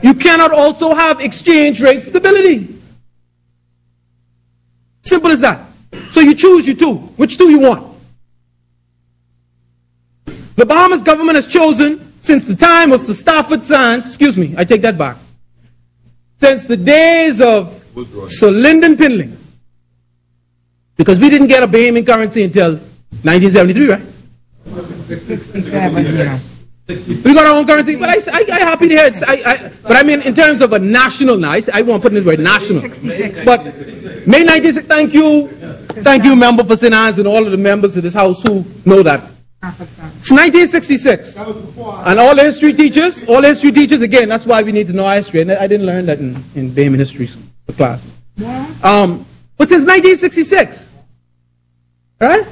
you cannot also have exchange rate stability. Simple as that. So you choose your 2. Which 2 you want? The Bahamas government has chosen, since the time of Sir Stafford Sands, excuse me, I take that back, since the days of Sir Lyndon Pindling, because we didn't get a Bahamian currency until 1973, right? 67, yeah. We got our own currency, but I'm happy to hear it. But I mean, in terms of a national, now, I won't put it in the word national. 66. But May 1960, thank you, member for St. Anne's and all of the members of this house who know that. It's 1966. And all the history teachers, again, that's why we need to know our history. And I didn't learn that in Bahamian history class. But since 1966, right?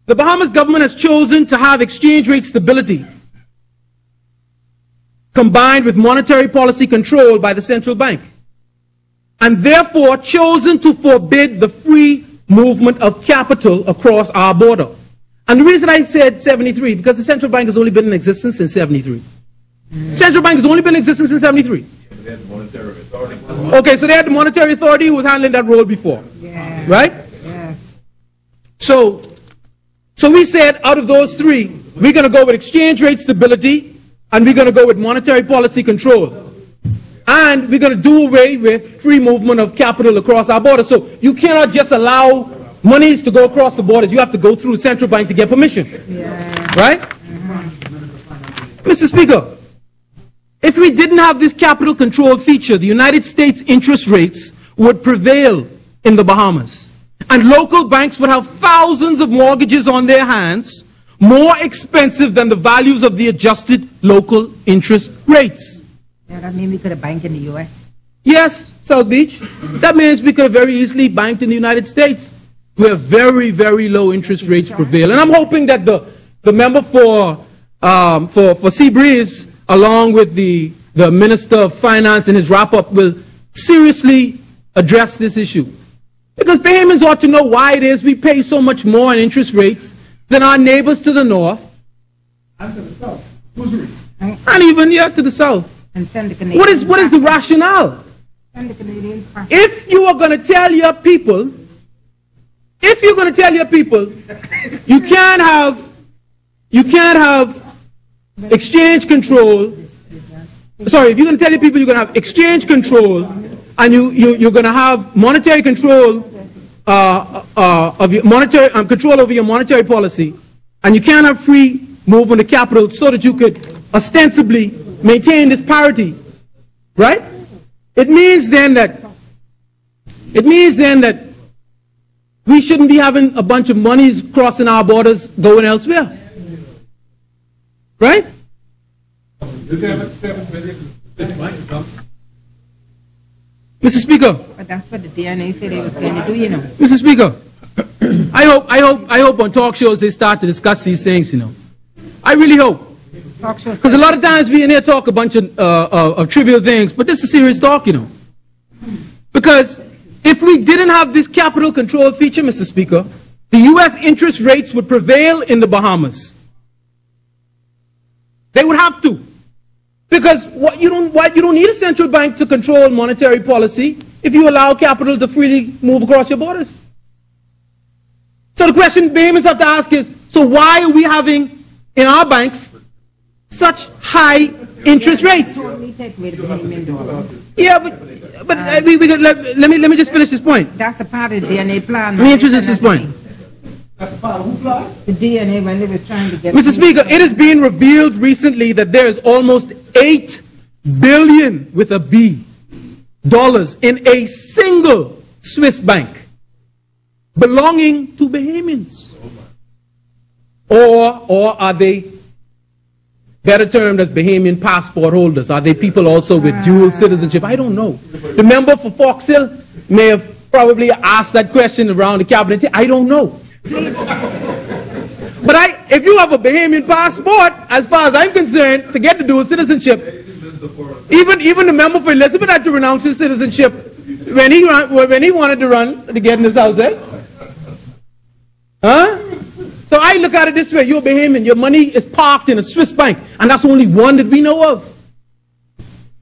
The Bahamas government has chosen to have exchange rate stability combined with monetary policy control by the central bank, and therefore chosen to forbid the free movement of capital across our border. And the reason I said 73, because the central bank has only been in existence since 73. Central bank has only been in existence since 73. Okay, so they had the monetary authority who was handling that role before. Yeah. Right? Yeah. So, So we said out of those three, we're going to go with exchange rate stability, and we're going to go with monetary policy control. And we're going to do away with free movement of capital across our borders. So you cannot just allow monies to go across the borders. You have to go through the central bank to get permission. Yeah. Right? Mr. Speaker, if we didn't have this capital control feature, the United States interest rates would prevail in the Bahamas. And local banks would have thousands of mortgages on their hands, more expensive than the values of the adjusted local interest rates. Yeah, that means we could have banked in the U.S. Yes, South Beach. That means we could have very easily banked in the United States, where very, very low interest rates prevail. And I'm hoping that the member for Seabreeze, along with the Minister of Finance in his wrap-up, will seriously address this issue. Because Bahamians ought to know why it is we pay so much more in interest rates than our neighbors to the north. And to the south. Missouri. And even here to the south. And send the Canadians What is the rationale? Send the Canadians back. If you are going to tell your people, you can't have exchange control. Sorry, if you're going to tell your people you're going to have exchange control, and you're going to have monetary control of your monetary control over your monetary policy, and you can't have free movement of capital so that you could ostensibly maintain this parity, right? It means then that we shouldn't be having a bunch of monies crossing our borders going elsewhere, right? 7 billion. Mr. Speaker. But that's what the DNA said they was going to do, you know. Mr. Speaker, I hope on talk shows they start to discuss these things, you know. I really hope. Because a lot of times we in here talk a bunch of trivial things, but this is serious talk, you know. Because if we didn't have this capital control feature, Mr. Speaker, the U.S. interest rates would prevail in the Bahamas. They would have to. Because you don't need a central bank to control monetary policy if you allow capital to freely move across your borders. So the question Bahamians have to ask is, so why are we having in our banks such high interest rates? Yeah, but let me just finish this point. That's a part of the DNA plan. Let me introduce this point. That's a part of who plan? The DNA when they was trying to get... Mr. Speaker, it has been revealed recently that there is almost $8 billion with a B dollars in a single Swiss bank belonging to Bahamians. Or are they better termed as Bahamian passport holders? Are they people also with dual citizenship? I don't know. The member for Fox Hill may have probably asked that question around the cabinet. I don't know. Please. But if you have a Bahamian passport, as far as I'm concerned, forget the dual citizenship. Even the member for Elizabeth had to renounce his citizenship when he wanted to run to get in his house, eh? Huh? So I look at it this way: you're a Bahamian, your money is parked in a Swiss bank, and that's only one that we know of.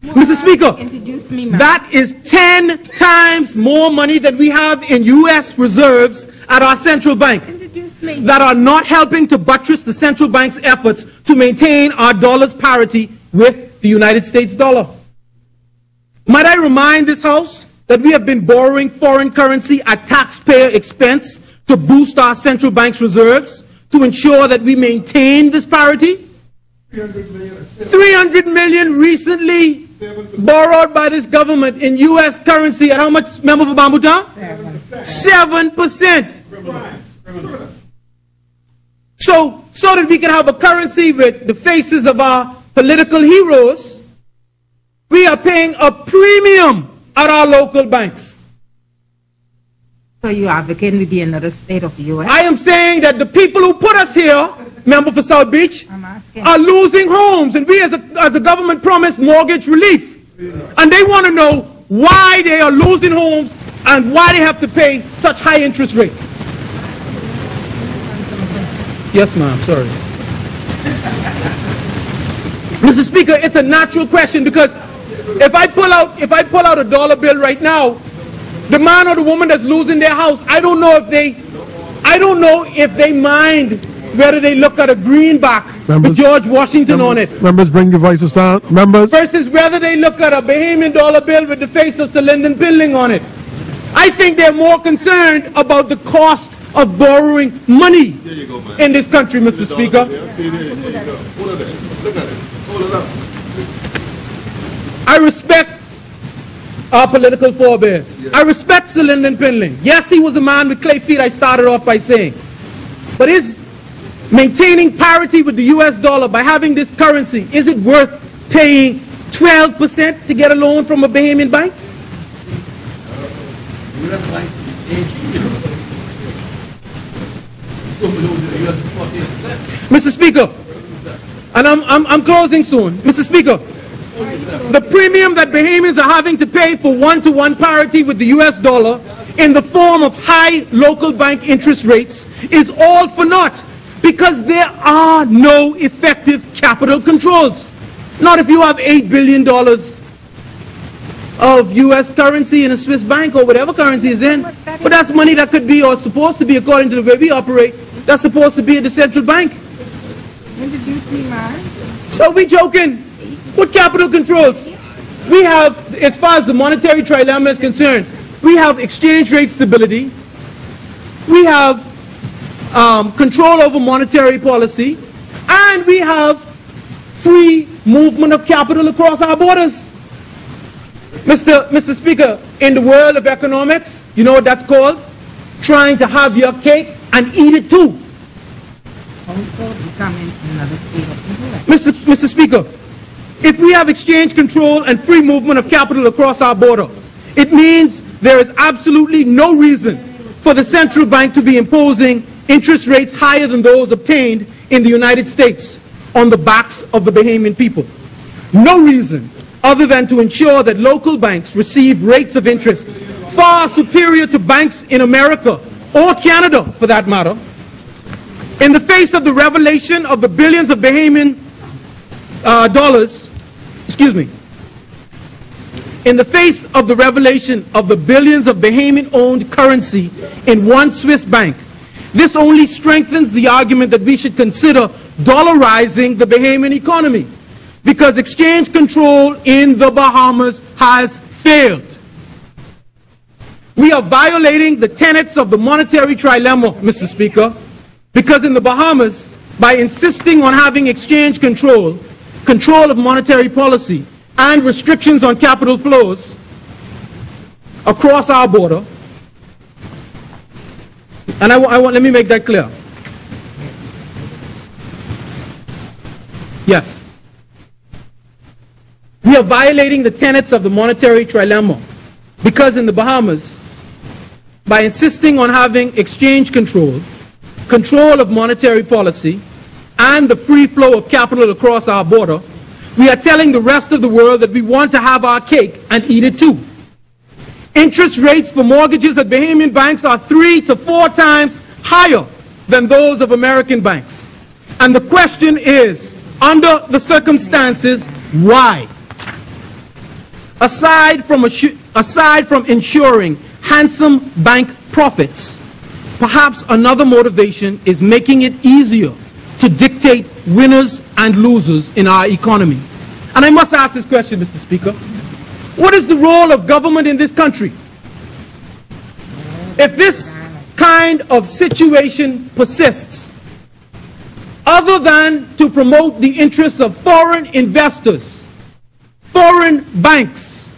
Mr. Speaker, Introduce me, ma'am. that is 10 times more money than we have in U.S. reserves at our central bank Introduce me. that are not helping to buttress the central bank's efforts to maintain our dollar's parity with the United States dollar. Might I remind this House that we have been borrowing foreign currency at taxpayer expense to boost our central bank's reserves to ensure that we maintain this parity? 300 million recently borrowed by this government in U.S. currency at how much, member for Bambutown? 7%. So that we can have a currency with the faces of our political heroes, we are paying a premium at our local banks. So you advocate we be another state of the U.S.? I am saying that the people who put us here, member for South Beach, I'm asking. are losing homes, and we as a government promised mortgage relief. And they want to know why they are losing homes and why they have to pay such high interest rates. Yes, ma'am, sorry. Mr. Speaker, it's a natural question, because if I pull out a dollar bill right now, the man or the woman that's losing their house, I don't know if they I don't know if they mind whether they look at a greenback with George Washington on it Members, bring your voices down. Members, versus whether they look at a Bahamian dollar bill with the face of Sir Lyndon Pinling on it. I think they're more concerned about the cost of borrowing money in this country, Mr. Speaker. See, there you go. Hold it. Look at it. Hold it up. I respect our political forebears. I respect Sir Lyndon Pinling. Yes, he was a man with clay feet, I started off by saying. But is maintaining parity with the US dollar by having this currency, is it worth paying 12% to get a loan from a Bahamian bank? Mr. Speaker, and I'm closing soon. Mr. Speaker, the premium that Bahamians are having to pay for one-to-one parity with the US dollar in the form of high local bank interest rates is all for naught, because there are no effective capital controls. Not if you have $8 billion of US currency in a Swiss bank or whatever currency is in. But that's money that could be, or supposed to be, according to the way we operate, that's supposed to be at the central bank. Introduce me, man. So we joking. What capital controls? We have, as far as the monetary trilemma is concerned, we have exchange rate stability. We have control over monetary policy, and we have free movement of capital across our borders. Mr. Speaker, in the world of economics, you know what that's called? Trying to have your cake and eat it too. Also becoming another state of influence. Mr. Speaker, if we have exchange control and free movement of capital across our border, it means there is absolutely no reason for the central bank to be imposing interest rates higher than those obtained in the United States on the backs of the Bahamian people. No reason other than to ensure that local banks receive rates of interest far superior to banks in America or Canada, for that matter. In the face of the revelation of the billions of Bahamian in the face of the revelation of the billions of Bahamian-owned currency in one Swiss bank, this only strengthens the argument that we should consider dollarizing the Bahamian economy, because exchange control in the Bahamas has failed. We are violating the tenets of the monetary trilemma, Mr. Speaker, because in the Bahamas, by insisting on having exchange control, control of monetary policy, and restrictions on capital flows across our border, and let me make that clear. Yes. We are violating the tenets of the monetary trilemma because in the Bahamas, by insisting on having exchange control, control of monetary policy, and the free flow of capital across our border, we are telling the rest of the world that we want to have our cake and eat it too. Interest rates for mortgages at Bahamian banks are 3 to 4 times higher than those of American banks. And the question is, under the circumstances, why? Aside from ensuring handsome bank profits, perhaps another motivation is making it easier to dictate winners and losers in our economy. And I must ask this question, Mr. Speaker. What is the role of government in this country? If this kind of situation persists, other than to promote the interests of foreign investors, foreign banks,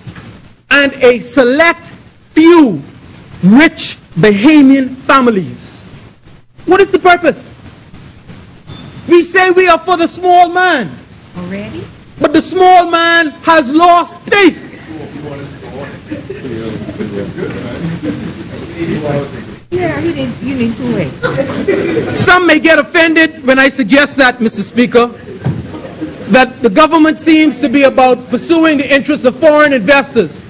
and a select few rich Bahamian families, what is the purpose? We say we are for the small man. Already? But the small man has lost faith. Yeah, you need to wait. Some may get offended when I suggest that, Mr. Speaker, that the government seems to be about pursuing the interests of foreign investors,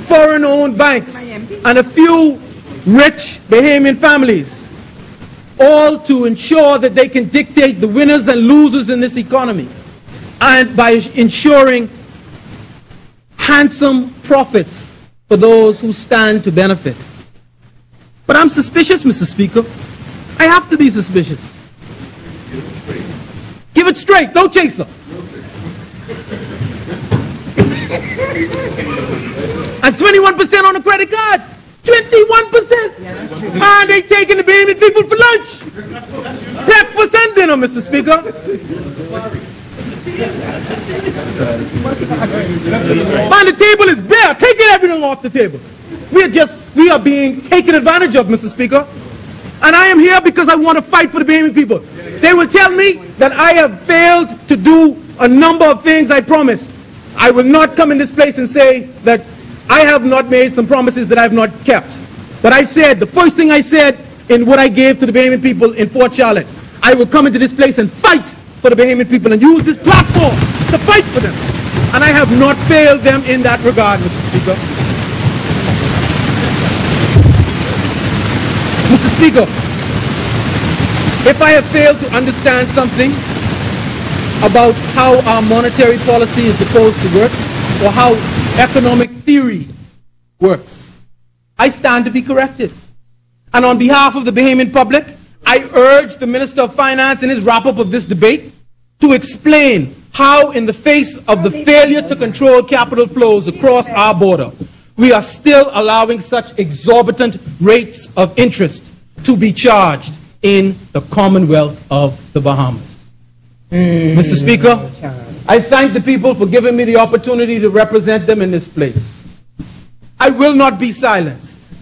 foreign-owned banks, and a few rich Bahamian families, all to ensure that they can dictate the winners and losers in this economy, and by ensuring handsome profits for those who stand to benefit. But I'm suspicious, Mr. Speaker, I have to be suspicious. Give it straight, no chaser. And 21% on the credit card. 21%. Man, they taking the Bahamian people for lunch. Breakfast and dinner, Mr. Speaker. Man, the table is bare. Taking everything off the table. We are being taken advantage of, Mr. Speaker. And I am here because I want to fight for the Bahamian people. They will tell me that I have failed to do a number of things I promised. I will not come in this place and say that I have not made some promises that I have not kept. But I said, the first thing I said in what I gave to the Bahamian people in Fort Charlotte, I will come into this place and fight for the Bahamian people and use this platform to fight for them. And I have not failed them in that regard, Mr. Speaker. Mr. Speaker, if I have failed to understand something about how our monetary policy is supposed to work, or how economic theory works, I stand to be corrected. And on behalf of the Bahamian public, I urge the Minister of Finance in his wrap-up of this debate to explain how, in the face of the failure to control capital flows across our border, we are still allowing such exorbitant rates of interest to be charged in the Commonwealth of the Bahamas. Mr. Speaker, I thank the people for giving me the opportunity to represent them in this place. I will not be silenced.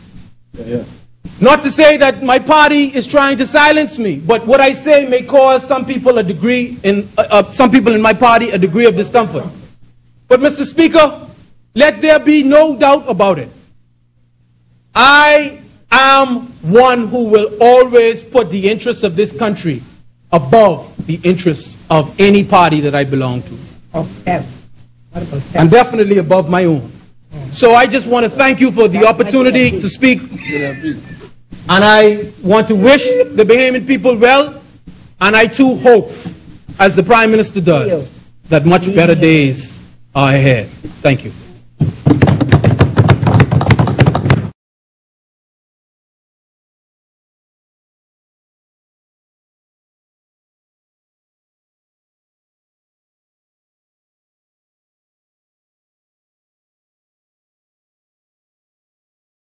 Not to say that my party is trying to silence me, but what I say may cause some people in my party a degree of discomfort. But Mr. Speaker, let there be no doubt about it. I am one who will always put the interests of this country above the interests of any party that I belong to. Of self. What about self? And definitely above my own. So I just want to thank you for the opportunity to speak. And I want to wish the Bahamian people well. And I too hope, as the Prime Minister does, that much better days are ahead. Thank you.